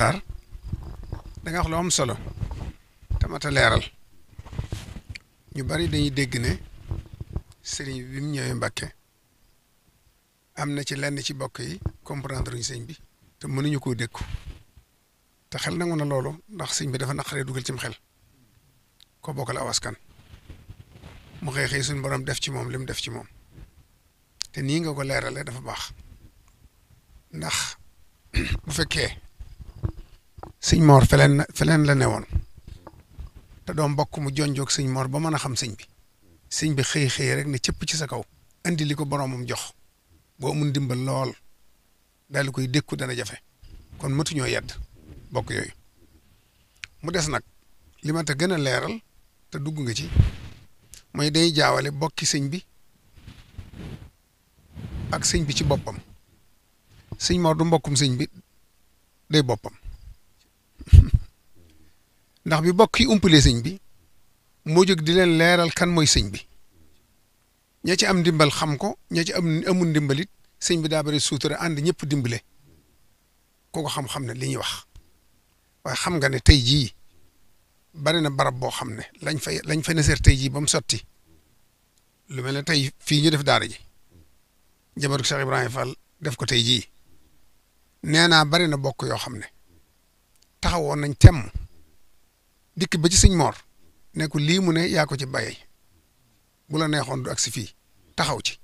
Maxtaar da nga wax lu am solo te mat a leeral ñu bari dañuy dégg ne sëriñ bi mu ñëwee Mbàkke am na ci lenn ci bokk yi comprendre ñu sëñ bi te mënuñu koo dékku te xel nangu na loolu ndax sëñ bi dafa naqaree dugal cim xel ko bokkal aw askan mu xëy xëy suñu borom def ci moom li mu def ci moom te nii nga ko leeralee dafa baax ndax bu fekkee sëñ Mor feleen la newoon te doom mbokk mu jonjoog sëñ Mor ba mën a xam sëñ bi xëy xëy rek ne cëpp ci sa kaw andi li ko boromam jox boo mun dimbal lool daal di koy dékku dana jafe kon matuñoo yedd bokk yooyu mu des nag li ma ta gën a leeral te dugg nga ci mooy day jaawale bokki sëñ bi ak sëñ bi ci boppam sëñ Mor du mbokkum sëñ bi day boppam ndax bi bokk yi umpalee sëñ bi moo jóg di leen leeral kan mooy sëñ bi ña ci am ndimbal xam ko ña ci amul ndimbalit sëñ bi daa bari suutura ànd ñëpp dimbale kooku xam-xam ne li ñuy wax waaye xam nga ne tey jii bari na barab boo xam ne lañ fa neseer tey jii ba mu sotti lu mel ne tey fii ñu def daara ji njabootu Cheikh Ibrahima Fall def ko tey jii nee naa bari na bokk yoo xam ne taxawoon nañ temm dikk ba ci sëñ Mor ne ko lii mu ne yaa ko ci bàyyee bu la neexoon du agsi fii taxaw ci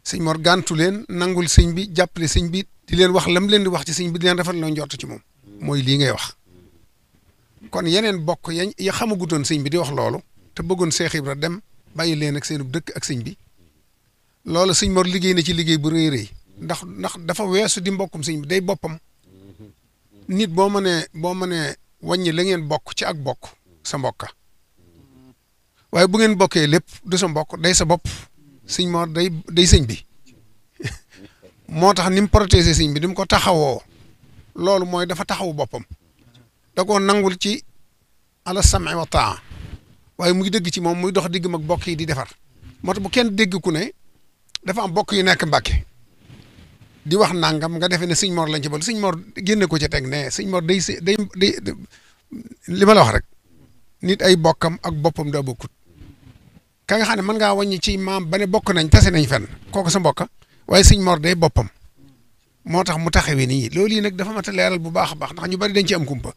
sëñ Mor gàntu leen nangul sëñ bi jàppale sëñ bi di leen wax lam leen di wax ci sëñ bi di leen rafet loo njort ci moom mooy lii ngay wax kon yeneen bokk ya xamagutoon sëñ bi di wax loolu te bëggoon Seex Ibra dem bàyyi leen ak seenub dëkk ak sëñ bi loolu sëñ Mor liggéey na ci liggéey bu rëy rëy ndax dafa weesu di mbokkum sëñ bi day boppam nit boo mënee wàññi la ngeen bokk ci ak bokk sa mbokka waaye bu ngeen bokkee lépp du sa mbokk day sa bopp sëñ Mor day sëñ bi moo tax ni mu protéger sëñ bi ni mu ko taxawoo loolu mooy dafa taxawu boppam da koo nangul ci ala sam'i wa taa waaye muy dëgg ci moom muy dox digg mag bokk yi di defar moo tax bu kenn dégg ku ne dafa am bokk yu nekk Mbàkke di wax nangam nga defee ne sëñ Mor lañ ci boole sëñ Mor génne ko ci teg ne sëñ Mor day li ma la wax rek nit ay bokkam ak boppam daa bokkut ka nga xam ne mën ngaa wàññi ci maam ba ne bokk nañ tase nañ fenn kooku sa mbokka waaye sëñ Mor day boppam moo tax mu taxawee nii loolu yi nag dafa mat a leeral bu baax a baax ndax ñu bari dañ ci am kumpa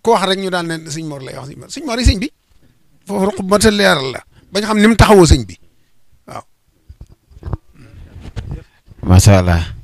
ko wax rek ñu daal ne sëñ Mor lay wax sëñ Mor yi sëñ bi foofu ruq mat a leeral la bañ xam ni mu taxawoo sëñ bi waaw. macha allah.